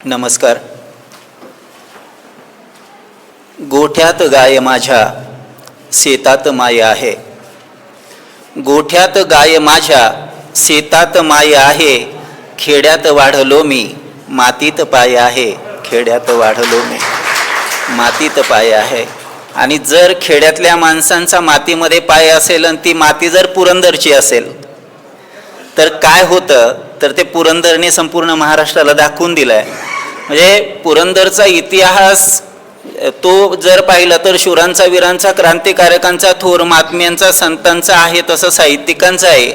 नमस्कार. गोठ्यात गाय माझ्या शेतात माय आहे. गोठ्यात गाय माझ्या शेतात माय आहे. खेड्यात वाढलो मी मातीत पाय आहे. खेड्यात वाढलो मी मातीत पाय आहे. आणि जर खेड्यातल्या माणसांचा मातीमध्ये पाय असेल आणि ती माती जर पुरंदरची असेल तर काय होतं, तर ते पुरंदरने संपूर्ण महाराष्ट्राला दाखवून दिलंय. म्हणजे पुरंदरचा इतिहास तो जर पाहिला तर शूरांचा, वीरांचा, क्रांतिकारकांचा, थोर महात्म्यांचा, संतांचा आहे, तसं साहित्यिकांचा आहे.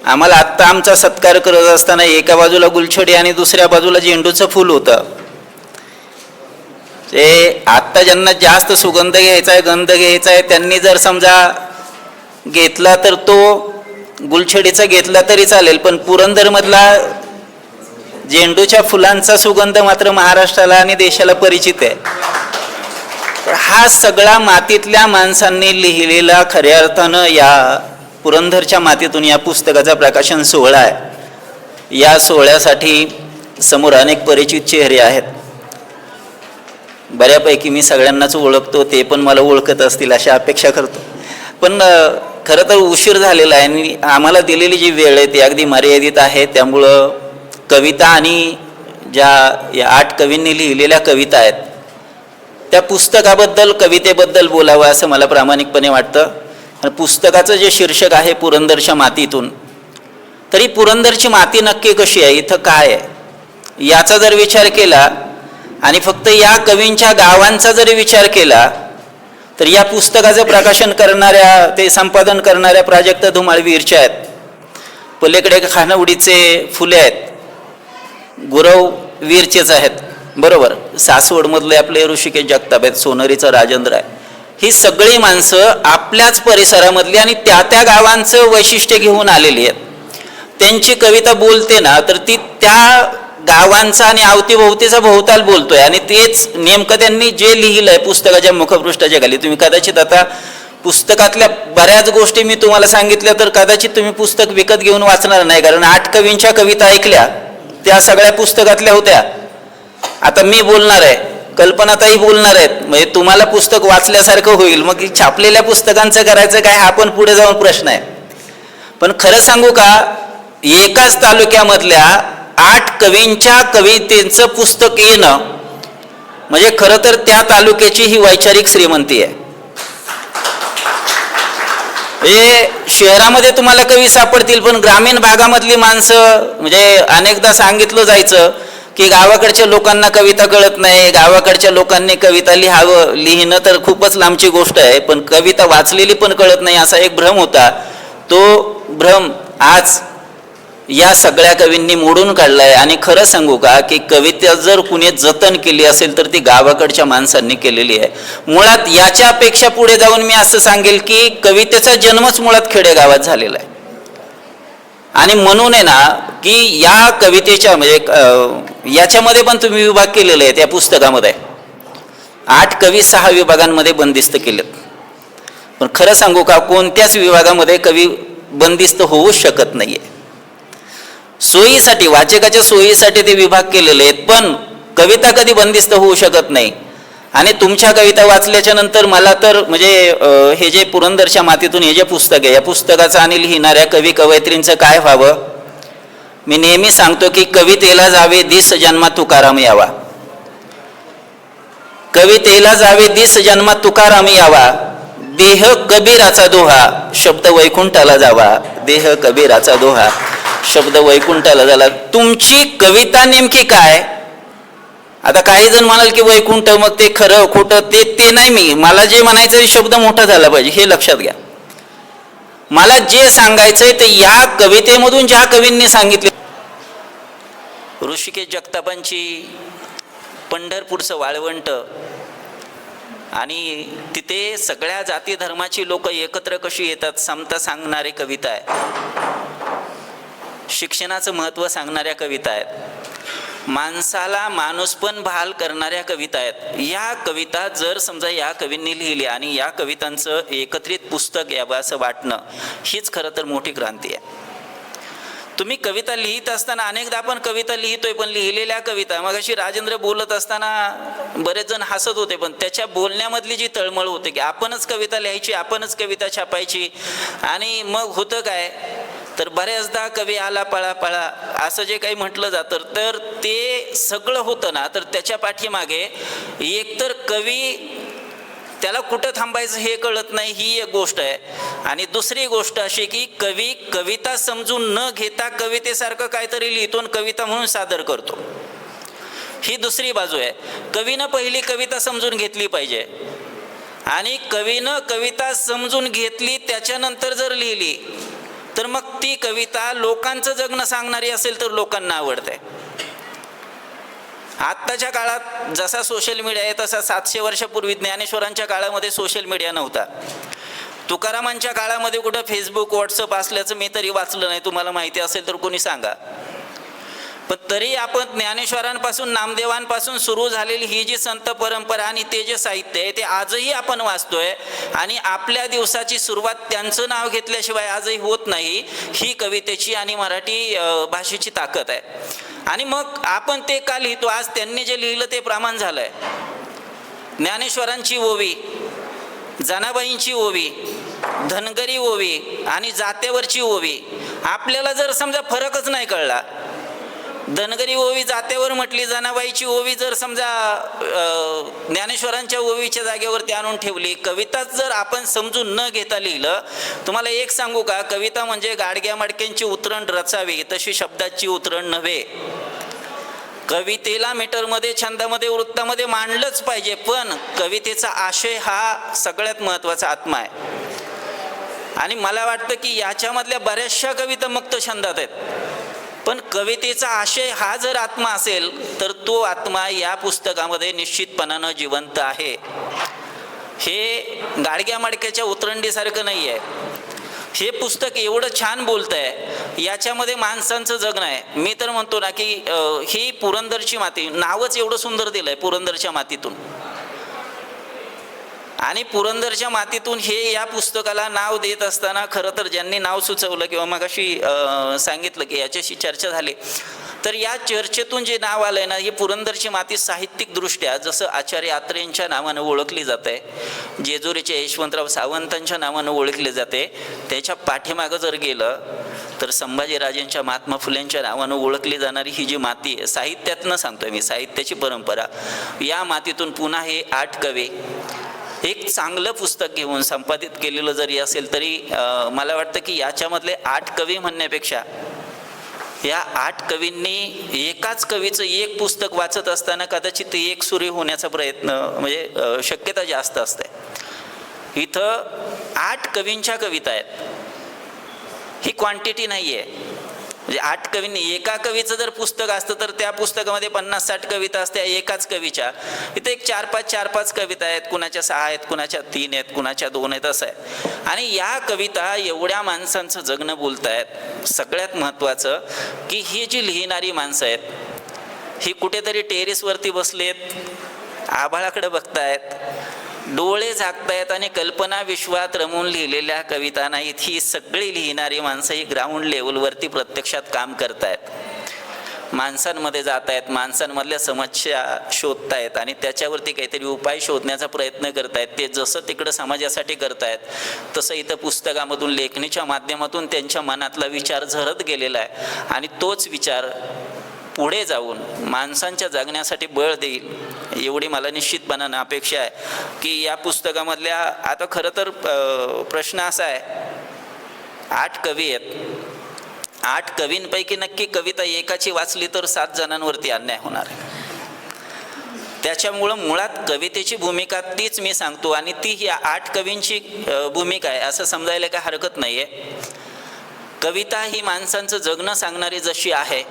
आम्हाला आत्ता आमचा सत्कार करत असताना एका बाजूला गुलछडी आणि दुसऱ्या बाजूला झेंडूचं फूल होतं. ते आत्ता ज्यांना जास्त सुगंध घ्यायचा आहे, गंध घ्यायचा आहे, त्यांनी जर समजा घेतला तर तो गुलछडीचा घेतला तरी चालेल, पण पुरंदरमधला झेंडूच्या फुलांचा सुगंध मात्र महाराष्ट्राला आणि देशाला परिचित आहे. हा सगळा मातीतल्या माणसांनी लिहिलेला खऱ्या अर्थानं या पुरंदरच्या मातीतून या पुस्तकाचा प्रकाशन सोहळा आहे. या सोहळ्यासाठी समोर अनेक परिचित चेहरे आहेत. बऱ्यापैकी मी सगळ्यांनाच ओळखतो, ते पण मला ओळखत असतील अशा अपेक्षा करतो. पण खरं तर उशीर झालेला आहे आणि आम्हाला दिलेली जी वेळ आहे ती अगदी मर्यादित आहे. त्यामुळं कविता आणि ज्या या 8 कवींनी लिहिलेल्या कविता आहेत त्या पुस्तकाबद्दल, कवितेबद्दल बोलावं असं मला प्रामाणिकपणे वाटतं. आणि पुस्तकाचं जे शीर्षक आहे पुरंदरच्या मातीतून, तरी पुरंदरची माती नक्की कशी आहे, इथं काय आहे याचा जर विचार केला आणि फक्त या कवींच्या गावांचा जरी विचार केला तर या पुस्तकाचं प्रकाशन करणाऱ्या, ते संपादन करणाऱ्या प्राजक्त धुमाळ वीरच्या आहेत. पलीकडे खानवडीचे फुले आहेत, गुरव वीरचेच आहेत, बरोबर. सासवडमधले आपले ऋषिकेश जगताप आहेत, सोनरीचा राजेंद्र आहे. ही सगळी माणसं आपल्याच परिसरामधली आणि त्या त्या गावांचं वैशिष्ट्य घेऊन आलेली आहेत. त्यांची कविता बोलते ना तर ती त्या गावांचा आणि अवतीभोवतीचा भोवताल बोलतोय. आणि तेच नेमकं त्यांनी जे लिहिलंय पुस्तकाच्या मुखपृष्ठाच्या खाली. तुम्ही कदाचित आता पुस्तकातल्या बऱ्याच गोष्टी मी तुम्हाला सांगितल्या तर कदाचित तुम्ही पुस्तक विकत घेऊन वाचणार नाही, कारण 8 कवींच्या कविता ऐकल्या त्या सगळ्या पुस्तकातल्या होत्या. आता मी बोलणार आहे, कल्पनाताई बोलणार आहेत, म्हणजे तुम्हाला पुस्तक वाचल्यासारखं होईल. मग छापलेल्या पुस्तकांचं करायचं काय हा पण पुढे जाऊन प्रश्न आहे. पण खरं सांगू का, एकाच तालुक्यामधल्या 8 कवींच्या कवितेचं पुस्तक येणं म्हणजे खरं तर त्या तालुक्याची ही वैचारिक श्रीमंती आहे. शहरामध्ये तुम्हाला कवी सापडतील, पण ग्रामीण भागामधली माणसं, म्हणजे अनेकदा सांगितलं जायचं की गावाकडच्या लोकांना कविता कळत नाही, गावाकडच्या लोकांनी कविता लिहिणं तर खूपच लांबची गोष्ट आहे, पण कविता वाचलेली पण कळत नाही असा एक भ्रम होता. तो भ्रम आज या सगळ्या कवींनी मोडून काढलाय. आणि खरं सांगू का की कविता जर कुणी जतन केली असेल तर ती गावाकडच्या माणसांनी केलेली आहे. मुळात याच्यापेक्षा पुढे जाऊन मी असं सांगेल की कवितेचा जन्मच मुळात खेडेगावात झालेला आहे. आणि म्हणून आहे ना की या कवितेच्या म्हणजे याच्यामध्ये पण तुम्ही विभाग केलेले आहेत. या पुस्तकामध्ये 8 कवी 6 विभागांमध्ये बंदिस्त केलेत. पण खरं सांगू का कोणत्याच विभागामध्ये कवी बंदिस्त होऊ शकत नाहीये. सोयीसाठी, वाचकाच्या सोयीसाठी ते विभाग केलेले आहेत, पण कविता कधी बंदिस्त होऊ शकत नाही. आणि तुमच्या कविता वाचल्याच्या नंतर मला तर म्हणजे हे जे पुरंदरच्या मातीतून हे जे पुस्तक आहे, या पुस्तकाचं आणि लिहिणाऱ्या कवी कवयित्रींचं काय व्हावं. मी नेहमी सांगतो की कवितेला जावे दिस जन्मात तुकाराम यावा. कवितेला जावे दिस जन्मात तुकाराम यावा. देह कबीराचा दोहा शब्द वैकुंठाला जावा. देह कबीराचा दोहा शब्द वैकुंठाला झाला. तुमची कविता नेमकी काय. आता काही जण म्हणाल की वैकुंठ, मग ते खरं खोटं ते नाही. मला जे म्हणायचं शब्द मोठा झाला पाहिजे हे लक्षात घ्या. मला जे सांगायचंय ते या कवितेमधून ज्या कवींनी सांगितले. ऋषिकेश जगतापांची पंढरपूरचं वाळवंट आणि तिथे सगळ्या जाती धर्माची लोक एकत्र कशी येतात समता सांगणारी कविता आहे. शिक्षणाचं महत्त्व सांगणाऱ्या कविता आहेत. माणसाला माणूसपण बहाल करणाऱ्या कविता आहेत. या कविता जर समजा या कवींनी लिहिली आणि या कवितांचं एकत्रित पुस्तक यावं असं वाटणं हीच खरं तर मोठी क्रांती आहे. तुम्ही कविता लिहित असताना अनेकदा आपण कविता लिहितोय, पण लिहिलेल्या कविता, मग अशी राजेंद्र बोलत असताना बरेच जण हसत होते, पण त्याच्या बोलण्यामधली जी तळमळ होते की आपणच कविता लिहायची, आपणच कविता छापायची. आणि मग होतं काय, तर बऱ्याचदा कवी आला पळा पळा असं जे काही म्हटलं जातं, तर ते सगळं होतं ना, तर त्याच्या पाठीमागे एकतर कवी त्याला कुठं थांबायचं हे कळत नाही, ही एक गोष्ट आहे. आणि दुसरी गोष्ट अशी की कवी कविता समजून न घेता कवितेसारखं काहीतरी लिहितो आणि कविता म्हणून सादर करतो, ही दुसरी बाजू आहे. कवीनं पहिली कविता समजून घेतली पाहिजे, आणि कवीनं कविता समजून घेतली त्याच्यानंतर जर लिहिली तर मग ती कविता लोकांचं जगणं सांगणारी असेल तर लोकांना आवडते. आत्ताच्या काळात जसा सोशल मीडिया आहे तसा 700 वर्षापूर्वी ज्ञानेश्वरांच्या काळामध्ये सोशल मीडिया नव्हता. तुकारामांच्या काळामध्ये कुठं फेसबुक व्हॉट्सअप असल्याचं मी तरी वाचलं नाही, तुम्हाला माहिती असेल तर कोणी सांगा. पण तरी आपण ज्ञानेश्वरांपासून नामदेवांपासून सुरू झालेली ही जी संत परंपरा आणि ते जे साहित्य आहे ते आजही आपण वाचतोय, आणि आपल्या दिवसाची सुरुवात त्यांचं नाव घेतल्याशिवाय आजही होत नाही. ही कवितेची आणि मराठी भाषेची ताकद आहे. आणि मग आपण ते का लिहितो, आज त्यांनी जे लिहिलं ते प्रमाण झालंय. ज्ञानेश्वरांची ओवी, जनाबाईंची ओवी, धनगरी ओवी आणि जात्यावरची ओवी, आपल्याला जर समजा फरकच नाही कळला, धनगरी ओवी जात्यावर म्हटली, जनाबाईची ओवी जर समजा ज्ञानेश्वरांच्या ओवीच्या जागेवरती आणून ठेवली, कविताच जर आपण समजून न घेता लिहिलं, तुम्हाला एक सांगू का, कविता म्हणजे गाडग्या मडक्यांची उतरण रचावी तशी शब्दाची उतरण नव्हे. कवितेला मीटरमध्ये, छंदामध्ये, वृत्तामध्ये मांडलंच पाहिजे, पण कवितेचा आशय हा सगळ्यात महत्त्वाचा आत्मा आहे. आणि मला वाटतं की याच्यामधल्या बऱ्याचशा कविता मुक्त छंदात आहेत, पण कवितेचा आशय हा जर आत्मा असेल तर तो आत्मा या पुस्तकामध्ये निश्चितपणानं जिवंत आहे. हे गाडग्या मडक्याच्या उतरंडीसारखं नाही आहे. हे पुस्तक एवढं छान बोलत आहे, याच्यामध्ये माणसांचं जगणं आहे. मी तर म्हणतो ना की ही पुरंदरची माती, नावच एवढं सुंदर दिलं आहे पुरंदरच्या मातीतून. आणि पुरंदरच्या मातीतून हे या पुस्तकाला नाव देत असताना खरं तर ज्यांनी नाव सुचवलं किंवा मग अशी सांगितलं की याच्याशी चर्चा झाली, तर या चर्चेतून जे नाव आलंय ना, ही पुरंदरची माती साहित्यिकदृष्ट्या जसं आचार्य आत्रेयांच्या नावानं ओळखली जाते, जेजुरीचे यशवंतराव सावंतांच्या नावानं ओळखली जाते, त्याच्या पाठीमागं जर गेलं तर संभाजीराजेंच्या, महात्मा फुलेंच्या नावानं ओळखली जाणारी ही जी माती आहे, साहित्यातनं सांगतोय मी, साहित्याची परंपरा, या मातीतून पुन्हा हे 8 कवी एक चांगलं पुस्तक घेऊन संपादित केलेलं जरी असेल तरी मला वाटतं की याच्यामधले 8 कवी म्हणण्यापेक्षा या 8 कवींनी एकाच कवीचं एक पुस्तक वाचत असताना कदाचित एक सुरी होण्याचा प्रयत्न म्हणजे शक्यता जास्त असते. इथं 8 कवींच्या कविता आहेत, ही क्वांटिटी नाही आहे. म्हणजे 8 कवींनी, एका कवीचं जर पुस्तक असतं तर त्या पुस्तकामध्ये 50-60 कविता असत्या एकाच कवीच्या. इथे एक 4-5 कविता आहेत, कुणाच्या 6 आहेत, कुणाच्या 3 आहेत, कुणाच्या 2 आहेत, असं आहे. आणि या कविता एवढ्या माणसांचं जगणं बोलतायत. सगळ्यात महत्त्वाचं की ही जी लिहिणारी माणसं आहेत ही कुठेतरी टेरेसवरती बसलेत, आभाळाकडे बघतायत, डोळे झाकतायत आणि कल्पना विश्वात रमून लिहिलेल्या कविता नाहीत. ही सगळी लिहिणारी माणसं ही ग्राउंड लेवलवरती प्रत्यक्षात काम करतायत, माणसांमध्ये जात आहेत, माणसांमधल्या समस्या शोधतायत आणि त्याच्यावरती काहीतरी उपाय शोधण्याचा प्रयत्न करतायत. ते जसं तिकडं समाजासाठी करतायत तसं इथं पुस्तकामधून, लेखणीच्या माध्यमातून त्यांच्या मनातला विचार झरत गेलेला आहे, आणि तोच विचार पुढे जाऊन माणसांच्या जगण्यासाठी बळ देईल एवढी मला निश्चितपणानं अपेक्षा आहे. की या पुस्तकामधल्या, आता खरं तर प्रश्न असा आहे, 8 कवी आहेत, 8 कवींपैकी नक्की कविता एकाची वाचली तर 7 जणांवरती अन्याय होणार. त्याच्यामुळं मुळात कवितेची भूमिका तीच मी सांगतो, आणि ती ही 8 कवींची भूमिका आहे असं समजायला काय हरकत नाही आहे. कविता ही माणसांचं जगणं सांगणारी जशी आहे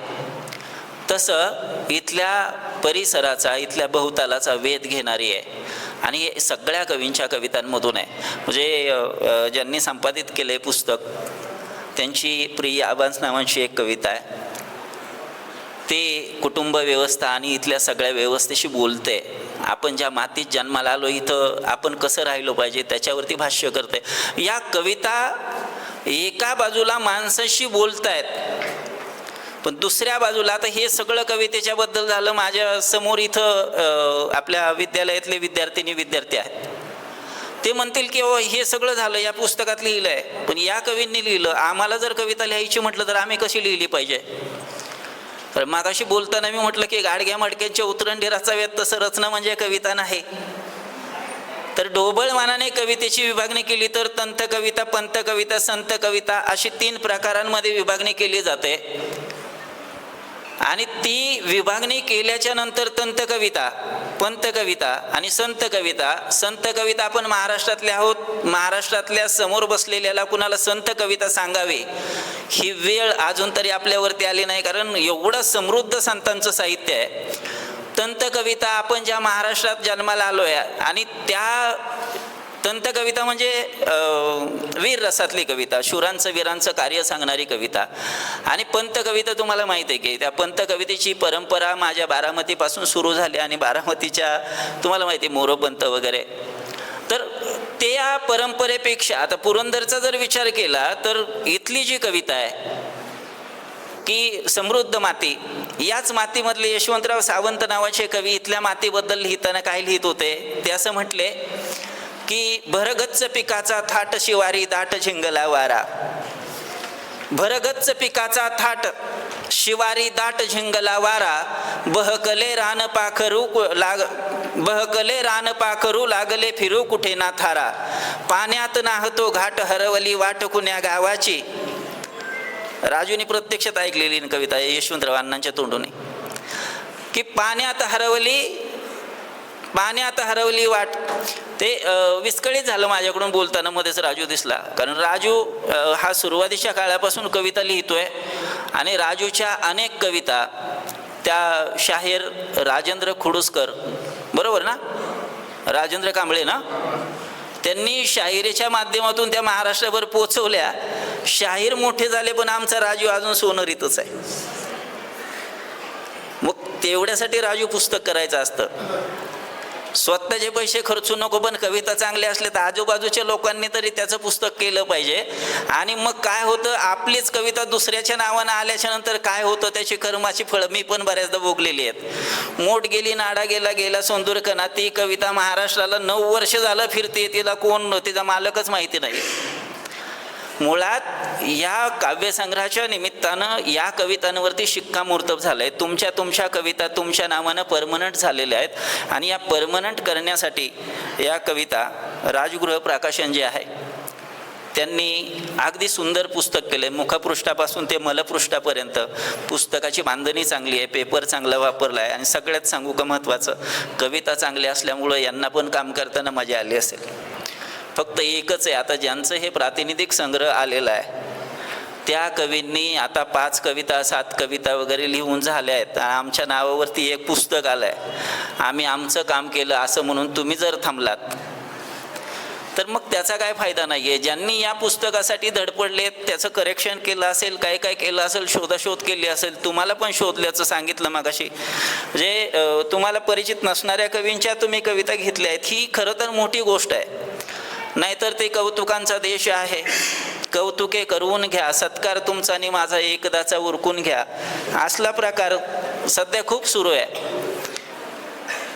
तसं इथल्या परिसराचा, इथल्या बहुतालाचा वेध घेणारी आहे, आणि हे सगळ्या कवींच्या कवितांमधून आहे. म्हणजे ज्यांनी संपादित केले पुस्तक त्यांची प्रिय आबांस नावांची एक कविता आहे, ते कुटुंब व्यवस्था आणि इथल्या सगळ्या व्यवस्थेशी बोलते. आपण ज्या मातीत जन्माला आलो, इथं आपण कसं राहिलो पाहिजे त्याच्यावरती भाष्य करते. या कविता एका बाजूला माणसाशी बोलतायत पण दुसऱ्या बाजूला आता हे सगळं कवितेच्याबद्दल झालं. माझ्या समोर इथं आपल्या विद्यालयातले विद्यार्थी आहेत. ते म्हणतील की हे सगळं झालं या पुस्तकात लिहिलं आहे, पण या कवींनी लिहिलं. आम्हाला जर कविता लिहायची म्हटलं तर आम्ही कशी लिहिली पाहिजे? तर मागाशी बोलताना मी म्हटलं की गाडग्या मडक्यांच्या उतरंडीराचा व्यक्त तसं रचना म्हणजे कविता नाही. तर ढोबळ मानाने कवितेची विभागणी केली तर तंत कविता, पंत कविता, संत कविता अशी 3 प्रकारांमध्ये विभागणी केली जाते. आणि ती विभागणी केल्याच्या नंतर तंत कविता, पंत कविता आणि संत कविता. संत कविता आपण महाराष्ट्रातले आहोत, महाराष्ट्रातल्या समोर बसलेल्याला कुणाला संत कविता सांगावी ही वेळ अजून तरी आपल्यावरती आली नाही, कारण एवढं समृद्ध संतांचं साहित्य आहे. तंत कविता आपण ज्या महाराष्ट्रात जन्माला आलो आहे आणि त्या तंत कविता म्हणजे वीर रसातली कविता, शूरांचं वीरांचं कार्य सांगणारी कविता. आणि पंत कविता तुम्हाला माहिती आहे की त्या पंत कवितेची परंपरा माझ्या बारामतीपासून सुरू झाली आणि बारामतीच्या तुम्हाला माहिती आहे मोरोपंत वगैरे. तर त्या परंपरेपेक्षा आता पुरंदरचा जर विचार केला तर इथली जी कविता आहे की समृद्ध माती, याच मातीमधले यशवंतराव सावंत नावाचे कवी इथल्या मातीबद्दल लिहिताना काय लिहित होते ते असं म्हटले की भरगच्च पिकाचा थाट शिवारी दाट झिंगला वारा. भरगच्च पिकाचा थाट शिवारी दाट झिंगला वारा, बहकले रान पाखरू लागले फिरू कुठे ना थारा. पाण्यात नाहतो घाट हरवली वाट कुण्या गावाची. राजूनी प्रत्यक्षात ऐकलेली कविता आहे यशवंतराव अण्णांच्या तोंडूने की पाण्यात हरवली वाट. ते विस्कळीत झालं माझ्याकडून बोलताना, मध्येच राजू दिसला. कारण राजू हा सुरुवातीच्या काळापासून कविता लिहितोय आणि राजूच्या अनेक कविता त्या शाहीर राजेंद्र खुडूसकर, बरोबर ना, राजेंद्र कांबळे ना, त्यांनी शाहिरीच्या माध्यमातून त्या महाराष्ट्राभर पोचवल्या. शाहीर मोठे झाले पण आमचा राजू अजून सोनरीतच आहे. मग तेवढ्यासाठी राजू पुस्तक करायचं असतं. स्वतःचे पैसे खर्चू नको, पण कविता चांगल्या असल्या तर आजूबाजूच्या लोकांनी तरी त्याचं पुस्तक केलं पाहिजे. आणि मग काय होतं, आपलीच कविता दुसऱ्याच्या नावानं आल्याच्या नंतर काय होतं त्याची कर्माची फळं मी पण बऱ्याचदा भोगलेली आहेत. मोठ गेली नाडा गेला सोंदूरकणा, ती कविता महाराष्ट्राला 9 वर्ष झालं फिरते, तिला कोण तिचा मालकच माहिती नाही. मुळात या काव्यसंग्रहाच्या निमित्तानं या कवितांवरती शिक्कामोर्तब झालंय. तुमच्या कविता तुमच्या नावानं परमनंट झालेल्या आहेत आणि या परमनंट करण्यासाठी या कविता राजगृह प्रकाशन जे आहे त्यांनी अगदी सुंदर पुस्तक केलं आहे. मुखपृष्ठापासून ते मलपृष्ठापर्यंत पुस्तकाची बांधणी चांगली आहे, पेपर चांगला वापरला आहे आणि सगळ्यात सांगू का महत्त्वाचं, कविता चांगल्या असल्यामुळं यांना पण काम करताना मजा आली असेल. फक्त एकच आहे, आता ज्यांचं हे प्रातिनिधिक संग्रह आलेला आहे त्या कवींनी आता 5 कविता 7 कविता वगैरे लिहून झाल्या आहेत. आमच्या नावावरती एक पुस्तक आलं आहे. आम्ही आमचं काम केलं असं म्हणून तुम्ही जर थांबलात तर मग त्याचा काय फायदा नाही आहे. ज्यांनी या पुस्तकासाठी धडपडलेत, त्याचं करेक्शन केलं असेल, काय केलं असेल, शोधाशोध केली असेल, तुम्हाला पण शोधल्याचं सांगितलं मगाशी. म्हणजे तुम्हाला परिचित नसणाऱ्या कवींच्या तुम्ही कविता घेतल्या आहेत, ही खरं तर मोठी गोष्ट आहे. नाहीतर ते कौतुकांचा देश आहे, कौतुके करून घ्या, सत्कार तुमचा आणि माझा एकदाचा उरकून घ्या, असला प्रकार सध्या खूप सुरू आहे.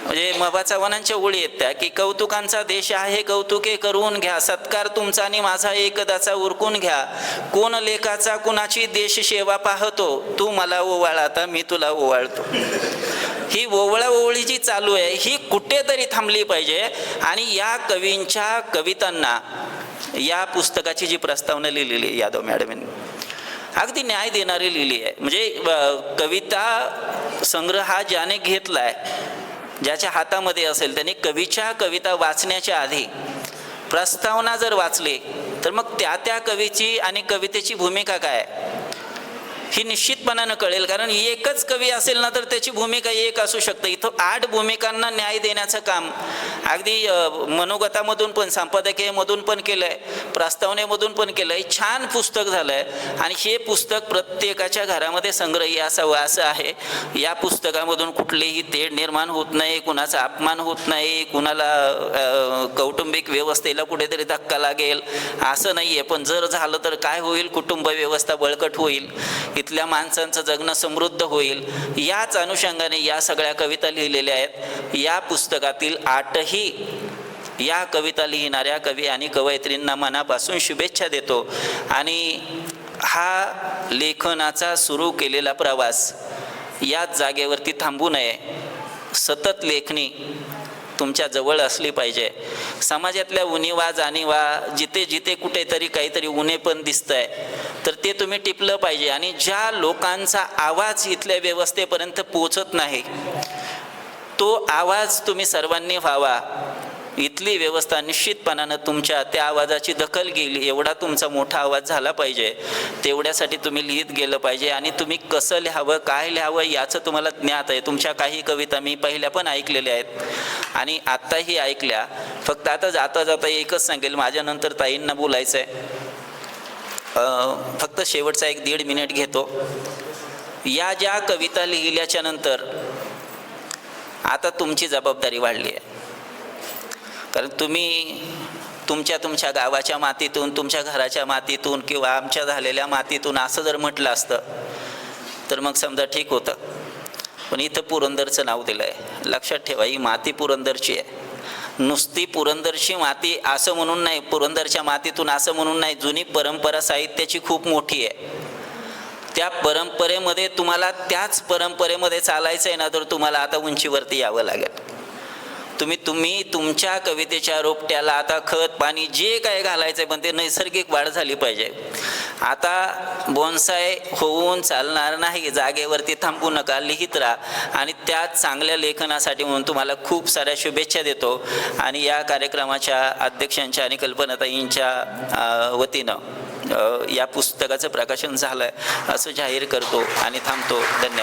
म्हणजे महबा चव्हाणांच्या ओळी आहेत त्या की कौतुकांचा देश आहे, कौतुके करून घ्या, सत्कार तुमचा आणि माझा एकदाचा उरकून घ्या, कोण लेखाचा कुणाची देश सेवा पाहतो, तू मला ओवाळ आता मी तुला ओवाळतो. ही ओवळाओवळी जी चालू आहे ही कुठेतरी थांबली पाहिजे. आणि या कवींच्या कवितांना या पुस्तकाची जी प्रस्तावना लिहिलेली आहे यादव मॅडमनी अगदी न्याय देणारी लिहिली आहे. म्हणजे कविता संग्रह हा ज्याने घेतला आहे, ज्याच्या हातामध्ये असेल त्याने कवीच्या कविता वाचण्याच्या आधी प्रस्तावना जर वाचली तर मग त्या कवीची आणि कवितेची भूमिका काय ही निश्चितपणानं कळेल. कारण एकच कवी असेल ना तर त्याची भूमिका एक असू शकते. इथं 8 भूमिकांना न्याय देण्याचं काम अगदी मनोगतामधून पण, संपादकीयमधून पण केलं आहे, प्रस्तावनेमधून पण केलं आहे. छान पुस्तक झालं आहे आणि हे पुस्तक प्रत्येकाच्या घरामध्ये संग्रही असावं असं आहे. या पुस्तकामधून कुठलेही तेढ निर्माण होत नाही, कुणाचा अपमान होत नाही, कुणाला कौटुंबिक व्यवस्थेला कुठेतरी धक्का लागेल असं नाही आहे. पण जर झालं तर काय होईल, कुटुंब व्यवस्था बळकट होईल, इथल्या माणसांचं जगणं समृद्ध होईल. याच अनुषंगाने या सगळ्या कविता लिहिलेल्या आहेत. या पुस्तकातील 8ही या कविता लिहिणाऱ्या कवी आणि कवयित्रींना मनापासून शुभेच्छा देतो. आणि हा लेखनाचा सुरू केलेला प्रवास याच जागेवरती थांबू नये. सतत लेखणी तुमच्या जवळ असली पाहिजे. समाजातल्या उणीवा जाणीवा जिथे जिथे कुठेतरी काहीतरी उणे पण दिसतंय तर ते तुम्ही टिपलं पाहिजे. आणि ज्या लोकांचा आवाज इथल्या व्यवस्थेपर्यंत पोचत नाही तो आवाज तुम्ही सर्वांनी व्हावा. इथली व्यवस्था निश्चितपणानं तुमच्या त्या आवाजाची दखल घेईल. एवढा तुमचा मोठा आवाज झाला पाहिजे. तेवढ्यासाठी तुम्ही लिहित गेलं पाहिजे. आणि तुम्ही कसं लिहावं काय लिहावं याचं तुम्हाला ज्ञात आहे. तुमच्या काही कविता मी पहिल्या पण ऐकलेल्या आहेत आणि आत्ताही ऐकल्या. फक्त आता जाता जाता एकच सांगेल, माझ्यानंतर ताईंना बोलायचं आहे. फक्त शेवटचा 1-1.5 मिनिट घेतो. या ज्या कविता लिहिल्याच्या नंतर आता तुमची जबाबदारी वाढली आहे. कारण तुम्ही तुमच्या गावाच्या मातीतून, तुमच्या घराच्या मातीतून किंवा आमच्या झालेल्या मातीतून असं जर म्हटलं असतं तर मग समजा ठीक होतं. पण इथं पुरंदरचं नाव दिलं आहे. लक्षात ठेवा, ही माती पुरंदरची आहे. नुसती पुरंदरची माती असं म्हणून नाही, पुरंदरच्या मातीतून असं म्हणून नाही. जुनी परंपरा साहित्याची खूप मोठी आहे. त्या परंपरेमध्ये तुम्हाला त्याच परंपरेमध्ये चालायचं आहे ना तर तुम्हाला आता उंचीवरती यावं लागेल. तुम्ही तुमच्या कवितेच्या रोपट्याला आता खत पाणी जे काय घालायचं पण ते नैसर्गिक वाढ झाली पाहिजे. आता बोनसाय होऊन चालणार नाही. जागेवरती थांबू नका, लिहित राहा. आणि त्या चांगल्या लेखनासाठी म्हणून तुम्हाला खूप साऱ्या शुभेच्छा देतो. आणि या कार्यक्रमाच्या अध्यक्षांच्या आणि कल्पनाताईंच्या वतीनं या पुस्तकाचं प्रकाशन झालं असं जाहीर करतो आणि थांबतो. धन्यवाद.